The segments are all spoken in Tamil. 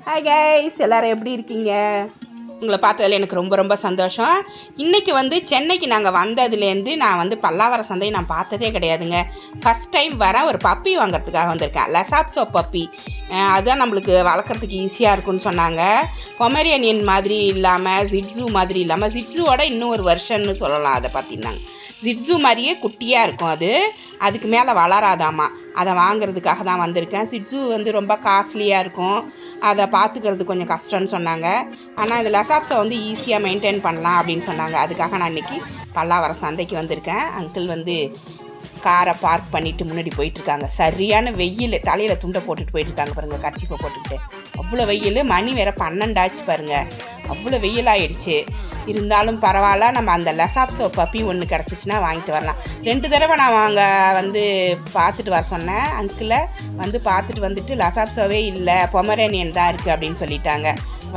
ஹாய் கைஸ், எல்லோரும் எப்படி இருக்கீங்க? உங்களை பார்த்ததில் எனக்கு ரொம்ப ரொம்ப சந்தோஷம். இன்றைக்கி சென்னைக்கு நாங்கள் வந்ததுலேருந்து நான் பல்லாவரம் சந்தையை நான் பார்த்ததே கிடையாதுங்க. ஃபஸ்ட் டைம் வரேன். ஒரு பப்பி வாங்கிறதுக்காக வந்திருக்கேன். லசாப்ஸோ பப்பி. அதுதான் நம்மளுக்கு வளர்க்குறதுக்கு ஈஸியாக இருக்குன்னு சொன்னாங்க. பொமரேனியன் மாதிரி இல்லாமல் ஜிட்ஸு மாதிரி இல்லாமல் ஜிட்ஸுவோட இன்னும் ஒரு வெர்ஷன்னு சொல்லலாம். அதை பார்த்திருந்தாங்க. ஜிட்ஸு மாதிரியே குட்டியாக இருக்கும். அதுக்கு மேலே வளராதாமா. அதை வாங்கிறதுக்காக தான் வந்திருக்கேன். ஜிட்ஸு ரொம்ப காஸ்ட்லியாக இருக்கும். அதை பார்த்துக்கிறது கொஞ்சம் கஷ்டம்னு சொன்னாங்க. ஆனால் இந்த லசாப்ஸை ஈஸியாக மெயின்டைன் பண்ணலாம் அப்படின்னு சொன்னாங்க. அதுக்காக நான் இன்றைக்கி பல்லாவரம் சந்தைக்கு வந்திருக்கேன். அங்கிள் காரை பார்க் பண்ணிவிட்டு முன்னாடி போயிட்டுருக்காங்க. சரியான வெயில். தலையில் துண்டை போட்டுட்டு போயிட்டுருக்காங்க பாருங்கள், கர்ச்சீஃபை போட்டுக்கிட்டு. அவ்வளோ வெயில். மணி வேறு 12 ஆச்சு பாருங்கள். அவ்வளோ வெயில் ஆகிடுச்சு. இருந்தாலும் பரவாயில்ல, நம்ம அந்த லசாப்ஸோ பப்பி ஒன்று கிடச்சிச்சின்னா வாங்கிட்டு வரலாம். 2 தடவை நான் பார்த்துட்டு வர சொன்னேன். அங்கிளை பார்த்துட்டு வந்துட்டு லசாப்ஸோவே இல்லை, பொமரேனியன் தான் இருக்குது அப்படின்னு சொல்லிட்டாங்க.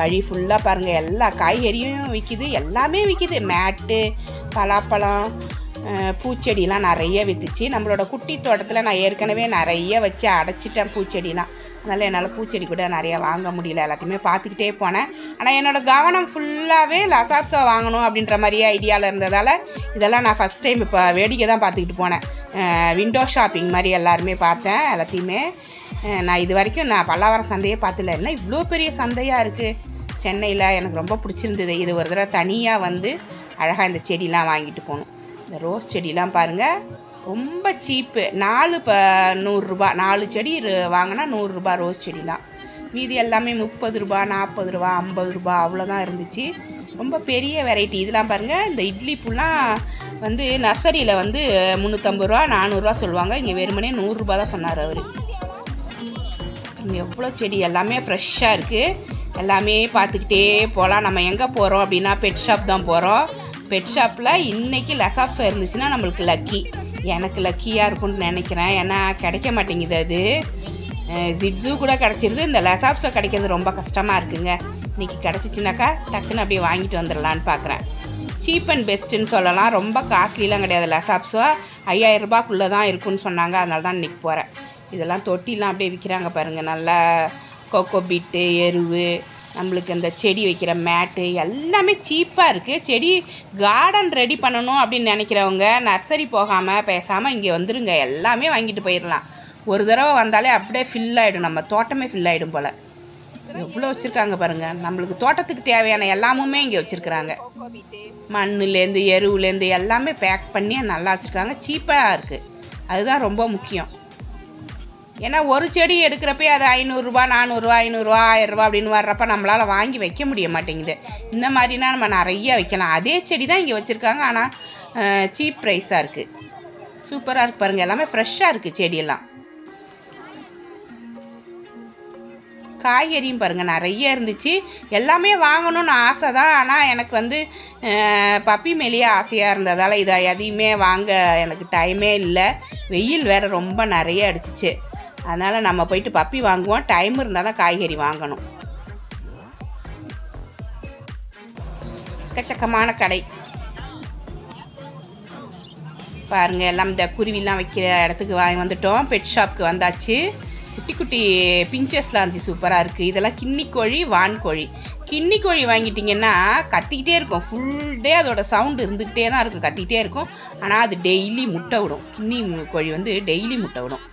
வழி ஃபுல்லாக பாருங்கள், எல்லா காய்கறியும் விற்கிது, எல்லாமே விற்கிது. மேட்டு, பலாப்பழம், பூச்செடிலாம் நிறைய விற்றுச்சு. நம்மளோட குட்டி தோட்டத்தில் நான் ஏற்கனவே நிறைய வச்சு அடைச்சிட்டேன் பூச்செடிலாம். அதனால் என்னால் பூச்செடி கூட நிறையா வாங்க முடியல. எல்லாத்தையுமே பார்த்துக்கிட்டே போனேன். ஆனால் என்னோடய கவனம் ஃபுல்லாகவே லசாப்ஸோ வாங்கணும் அப்படின்ற மாதிரியே ஐடியாவில் இருந்ததால் இதெல்லாம் நான் ஃபஸ்ட் டைம் இப்போ வேடிக்கை தான் பார்த்துக்கிட்டு போனேன். விண்டோ ஷாப்பிங் மாதிரி எல்லாருமே பார்த்தேன். எல்லாத்தையுமே நான் இது வரைக்கும் நான் பல்லாவரம் சந்தையே பார்த்ததில்ல. என்ன இவ்வளோ பெரிய சந்தையாக இருக்குது சென்னையில். எனக்கு ரொம்ப பிடிச்சிருந்தது. இது ஒரு தடவை தனியாக அழகாக இந்த செடிலாம் வாங்கிட்டு போகணும். இந்த ரோஸ் செடிலாம் பாருங்கள், ரொம்ப சீப்பு. 100 ரூபா. 4 செடி வாங்கினா 100 ரூபா ரோஸ் செடிலாம். மீதி எல்லாமே 30 ரூபா, 40 ரூபா, 50 ரூபா அவ்வளோதான் இருந்துச்சு. ரொம்ப பெரிய வெரைட்டி. இதெல்லாம் பாருங்கள், இந்த இட்லி பூலாம் நர்சரியில் 350 ரூபா 400 ரூபா சொல்லுவாங்க. இங்கே வெறுமனே 100 ரூபா தான் சொன்னார் அவர். இங்கே எவ்வளோ செடி, எல்லாமே ஃப்ரெஷ்ஷாக இருக்குது. எல்லாமே பார்த்துக்கிட்டே போகலாம். நம்ம எங்கே போகிறோம் அப்படின்னா பெட் ஷாப் தான் போகிறோம். பெட் ஷாப்பில் இன்றைக்கி லசாப்ஸோ இருந்துச்சுன்னா நம்மளுக்கு லக்கி. எனக்கு லக்கியாக இருக்கும்னு நினைக்கிறேன். ஏன்னா கிடைக்க மாட்டேங்குது. அது ஜிட்ஸு கூட கிடச்சிருது. இந்த லசாப்ஸோ கிடைக்கிறது ரொம்ப கஷ்டமாக இருக்குங்க. இன்றைக்கி கிடச்சிச்சினாக்கா டக்குன்னு அப்படியே வாங்கிட்டு வந்துடலான்னு பார்க்குறேன். சீப் அண்ட் பெஸ்ட்டுன்னு சொல்லலாம். ரொம்ப காஸ்ட்லிலாம் கிடையாது. லசாப்ஸோ 5000 ரூபாய்க்குள்ளே தான் இருக்குன்னு சொன்னாங்க. அதனால தான் இன்றைக்கி போகிறேன். இதெல்லாம் தொட்டிலாம் அப்படியே விற்கிறாங்க பாருங்கள். நல்லா கொக்கோ பீட்டு, எருவு, நம்மளுக்கு அந்த செடி வைக்கிற மேட்டு எல்லாமே சீப்பாக இருக்குது. செடி கார்டன் ரெடி பண்ணணும் அப்படின்னு நினைக்கிறவங்க நர்சரி போகாமல் பேசாமல் இங்கே வந்துடுங்க. எல்லாமே வாங்கிட்டு போயிடலாம். ஒரு தடவை வந்தாலே அப்படியே ஃபில் ஆகிடும். நம்ம தோட்டமே ஃபில் ஆகிடும் போல். எவ்வளோ வச்சுருக்காங்க பாருங்கள். நம்மளுக்கு தோட்டத்துக்கு தேவையான எல்லாமுமே இங்கே வச்சுருக்குறாங்க. மண்ணுலேருந்து எருவுலேருந்து எல்லாமே பேக் பண்ணி நல்லா வச்சுருக்காங்க. சீப்பாக இருக்குது. அதுதான் ரொம்ப முக்கியம். ஏன்னா ஒரு செடி எடுக்கிறப்பே அது 500 ரூபா, 400 ரூபா, 500 ரூபா, 1000 ரூபா அப்படின்னு வர்றப்ப நம்மளால் வாங்கி வைக்க முடிய மாட்டேங்குது. இந்த மாதிரினா நம்ம நிறைய வைக்கலாம். அதே செடி தான் இங்கே வச்சுருக்காங்க. ஆனால் சீப் ப்ரைஸாக இருக்குது. சூப்பராக இருக்குது பாருங்கள். எல்லாமே ஃப்ரெஷ்ஷாக இருக்குது செடியெல்லாம். காய்கறியும் பாருங்கள் நிறைய இருந்துச்சு. எல்லாமே வாங்கணும்னு ஆசை தான். ஆனால் எனக்கு பப்பி மேலேயே ஆசையாக இருந்ததால் இதை எதையுமே வாங்க எனக்கு டைமே இல்லை. வெயில் வேறு ரொம்ப நிறைய அடிச்சிச்சு. அதனால் நம்ம போயிட்டு பப்பி வாங்குவோம். டைம் இருந்தால் தான் காய்கறி வாங்கணும். எக்கச்சக்கமான கடை பாருங்கள். எல்லாம் இந்த குருவிலாம் வைக்கிற இடத்துக்கு வந்துட்டோம். பெட் ஷாப்புக்கு வந்தாச்சு. குட்டி குட்டி பிஞ்சஸ்லாம் இருந்துச்சு. சூப்பராக இருக்குது. இதெல்லாம் கின்னி கோழி, வான்கோழி. கின்னி கோழி வாங்கிட்டிங்கன்னா கத்திக்கிட்டே இருக்கும். ஃபுல் டே அதோட சவுண்டு இருந்துக்கிட்டே தான் இருக்கும், கத்திக்கிட்டே இருக்கும். ஆனால் அது டெய்லி முட்டை விடும். கின்னி கோழி டெய்லி முட்டை விடும்.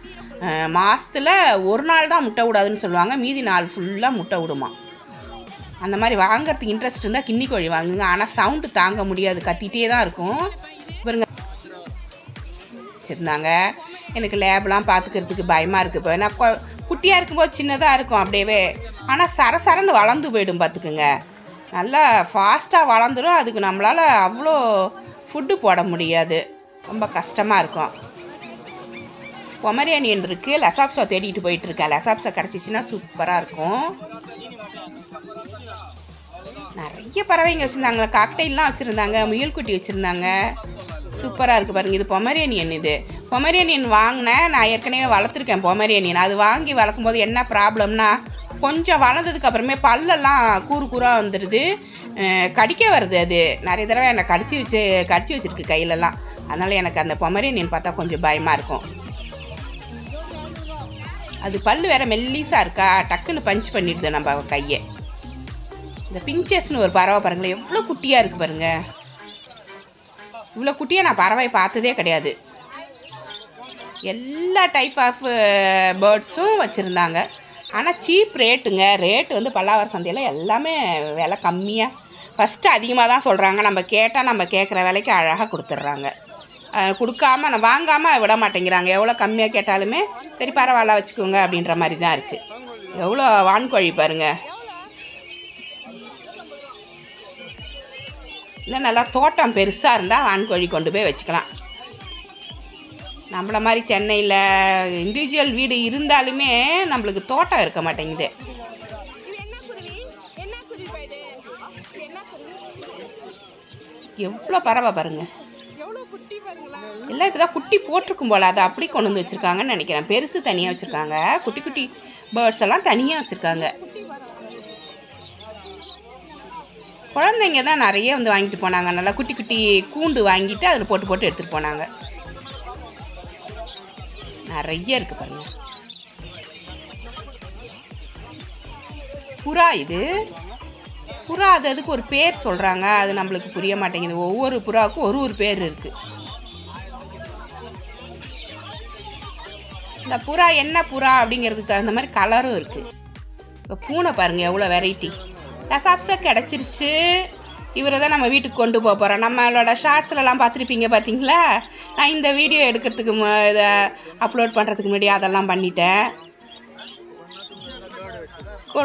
மாதத்தில் ஒரு நாள் தான் முட்டை விடாதுன்னு சொல்லுவாங்க. மீதி நாள் ஃபுல்லாக முட்டை விடுமா. அந்த மாதிரி வாங்கிறதுக்கு இன்ட்ரெஸ்ட் இருந்தால் கின்னி கோழி வாங்குங்க. ஆனால் சவுண்டு தாங்க முடியாது, கத்திகிட்டே தான் இருக்கும். பாருங்க வச்சுருந்தாங்க. எனக்கு லேப்லாம் பார்த்துக்கிறதுக்கு பயமாக இருக்குது. இப்போ நான் குட்டியாக இருக்கும்போது சின்னதாக இருக்கும் அப்படியே. ஆனால் சரசரன்னு வளர்ந்து போயிடும் பார்த்துக்குங்க. நல்லா ஃபாஸ்ட்டாக வளர்ந்துடும். அதுக்கு நம்மளால் அவ்வளோ ஃபுட்டு போட முடியாது. ரொம்ப கஷ்டமாக இருக்கும். பொமரேனியன் இருக்குது. லசாப்ஸோ தேடிட்டு போயிட்டுருக்கேன். லசாப்ஸோ கிடச்சிச்சின்னா சூப்பராக இருக்கும். நிறைய பறவைங்க வச்சுருந்தாங்க. காக்டெயிலாம் வச்சுருந்தாங்க. முயல்குட்டி வச்சுருந்தாங்க. சூப்பராக இருக்குது பாருங்கள். இது பொமரேனியன். இது பொமரேனியன் வாங்கினேன். நான் ஏற்கனவே வளர்த்துருக்கேன் பொமரேனியன். அது வாங்கி வளர்க்கும்போது என்ன ப்ராப்ளம்னா, கொஞ்சம் வளர்ந்ததுக்கு அப்புறமே பல்லெல்லாம் கூறாக வந்துடுது, கடிக்க வருது. அது நிறைய தடவை என்னை கடிச்சு வச்சுருக்கு கையிலலாம். அதனால் எனக்கு அந்த பொமரேனியன் பார்த்தா கொஞ்சம் பயமாக இருக்கும். அது பல் வேறு மெல்லிஸாக இருக்கா, டக்குன்னு பஞ்ச் பண்ணிடுது நம்ம கையை. இந்த பிஞ்சஸ்னு ஒரு பறவை பாருங்களேன், எவ்வளோ குட்டியாக இருக்குது பாருங்கள். இவ்வளோ குட்டியாக நான் பறவை பார்த்ததே கிடையாது. எல்லா டைப் ஆஃப் பேர்ட்ஸும் வச்சுருந்தாங்க. ஆனால் சீப் ரேட்டுங்க. ரேட்டு வந்து பல்லாவரம் சந்தையில் எல்லாமே விலை கம்மியாக, ஃபஸ்ட்டு அதிகமாக தான் சொல்கிறாங்க. நம்ம கேட்டால் நம்ம கேட்குற விலைக்கு அழகாக கொடுத்துட்றாங்க. கொடுக்காம நான் வாங்காமல் விட மாட்டேங்கிறாங்க. எவ்வளோ கம்மியாக கேட்டாலுமே சரி பரவாயில்ல வச்சுக்கோங்க அப்படின்ற மாதிரி தான் இருக்குது. எவ்வளோ வான்கோழி பாருங்கள். இல்லை நல்லா தோட்டம் பெருசாக இருந்தால் வான்கோழி கொண்டு போய் வச்சுக்கலாம். நம்மளை மாதிரி சென்னையில் இண்டிவிஜுவல் வீடு இருந்தாலுமே நம்மளுக்கு தோட்டம் இருக்க மாட்டேங்குது. எவ்வளோ பறவை பாருங்க. எல்லாம் இப்போ தான் குட்டி போட்டிருக்கும் போல், அதை அப்படி கொண்டு வந்து வச்சுருக்காங்கன்னு நினைக்கிறேன். பெருசு தனியாக வச்சுருக்காங்க, குட்டி குட்டி பேர்ட்ஸ் எல்லாம் தனியாக வச்சுருக்காங்க. குழந்தைங்க தான் நிறைய வந்து வாங்கிட்டு போனாங்க. நல்லா குட்டி குட்டி கூண்டு வாங்கிட்டு அதில் போட்டு போட்டு எடுத்துகிட்டு போனாங்க. நிறைய இருக்குது பாருங்க. புறா, இது புறா. அதுக்கு ஒரு பேர் சொல்கிறாங்க, அது நம்மளுக்கு புரிய மாட்டேங்குது. ஒவ்வொரு புறாவுக்கும் ஒரு பேர் இருக்குது. இந்த புறா என்ன புறா அப்படிங்கிறதுக்கு தகுந்த மாதிரி கலரும் இருக்குது. இப்போ பூனை பாருங்கள் எவ்வளோ வெரைட்டி. லசாப்ஸா கிடச்சிருச்சு. இவரை தான் நம்ம வீட்டுக்கு கொண்டு போக போகிறோம். நம்மளோட ஷார்ட்ஸ்லலாம் பார்த்துருப்பீங்க பார்த்தீங்களா. நான் இந்த வீடியோ எடுக்கிறதுக்கு இதை அப்லோட் பண்ணுறதுக்கு முன்னாடி அதெல்லாம் பண்ணிட்டேன்.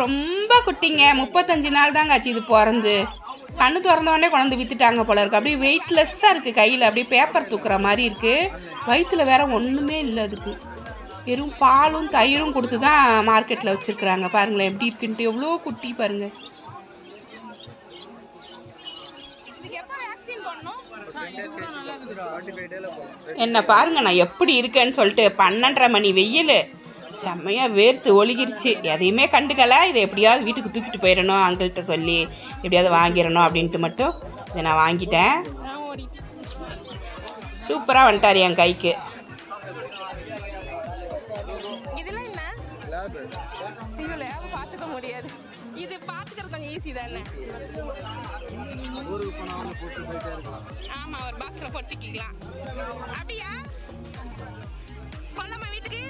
ரொம்ப குட்டிங்க, 35 நாள் தாங்க ஆச்சு இது பிறந்து. கண்ணு திறந்தோடனே கொண்டு விற்றுட்டாங்க போல இருக்குது. அப்படியே வெயிட்லெஸ்ஸாக இருக்குது, கையில் அப்படியே பேப்பர் தூக்குற மாதிரி இருக்குது. வயிற்றில் வேறு ஒன்றுமே இல்லை. அதுக்கு வெறும் பாலும் தயிரும் கொடுத்து தான் மார்க்கெட்டில் வச்சுருக்குறாங்க. பாருங்களேன் எப்படி இருக்குன்ட்டு. எவ்வளோ குட்டி பாருங்கள். என்ன பாருங்க நான் எப்படி இருக்கேன்னு சொல்லிட்டு. 12:30 மணி வெயில், செம்மையாக வேர்த்து ஒழுகிருச்சு. எதையுமே கண்டுக்கலை. இதை எப்படியாவது வீட்டுக்கு தூக்கிட்டு போயிடணும், அங்கிள்கிட்ட சொல்லி எப்படியாவது வாங்கிடணும் அப்படின்ட்டு மட்டும் இதை நான் வாங்கிட்டேன். சூப்பராக வந்துட்டார் என் கைக்கு. பார்த்துக்க முடியாது, இது பார்த்துக்கிறது கொஞ்சம் ஈஸி தானே. ஆமா, ஒரு பாக்ஸ்ல போட்டுக்கலாம். அப்படியா போலாமா வீட்டுக்கு?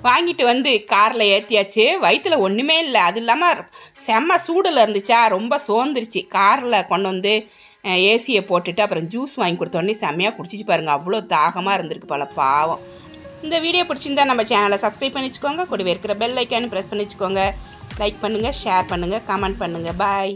வாங்கிட்டு வந்து காரில் ஏற்றியாச்சு. வயிற்றில் ஒன்றுமே இல்லை. அது இல்லாமல் செம்ம சூடில் இருந்துச்சா, ரொம்ப சோர்ந்துருச்சு. காரில் கொண்டு வந்து ஏசியை போட்டுட்டு அப்புறம் ஜூஸ் வாங்கி கொடுத்தோடனே செம்மையாக குடிச்சிச்சு பாருங்கள். அவ்வளோ தாகமாக இருந்திருக்கு போல பாவம். இந்த வீடியோ பிடிச்சிருந்தா நம்ம சேனலை சப்ஸ்கிரைப் பண்ணி வச்சுக்கோங்க. கூடவே இருக்கிற பெல் ஐக்கானு ப்ரெஸ் பண்ணி வச்சுக்கோங்க. லைக் பண்ணுங்கள், ஷேர் பண்ணுங்கள், கமெண்ட் பண்ணுங்கள். பாய்.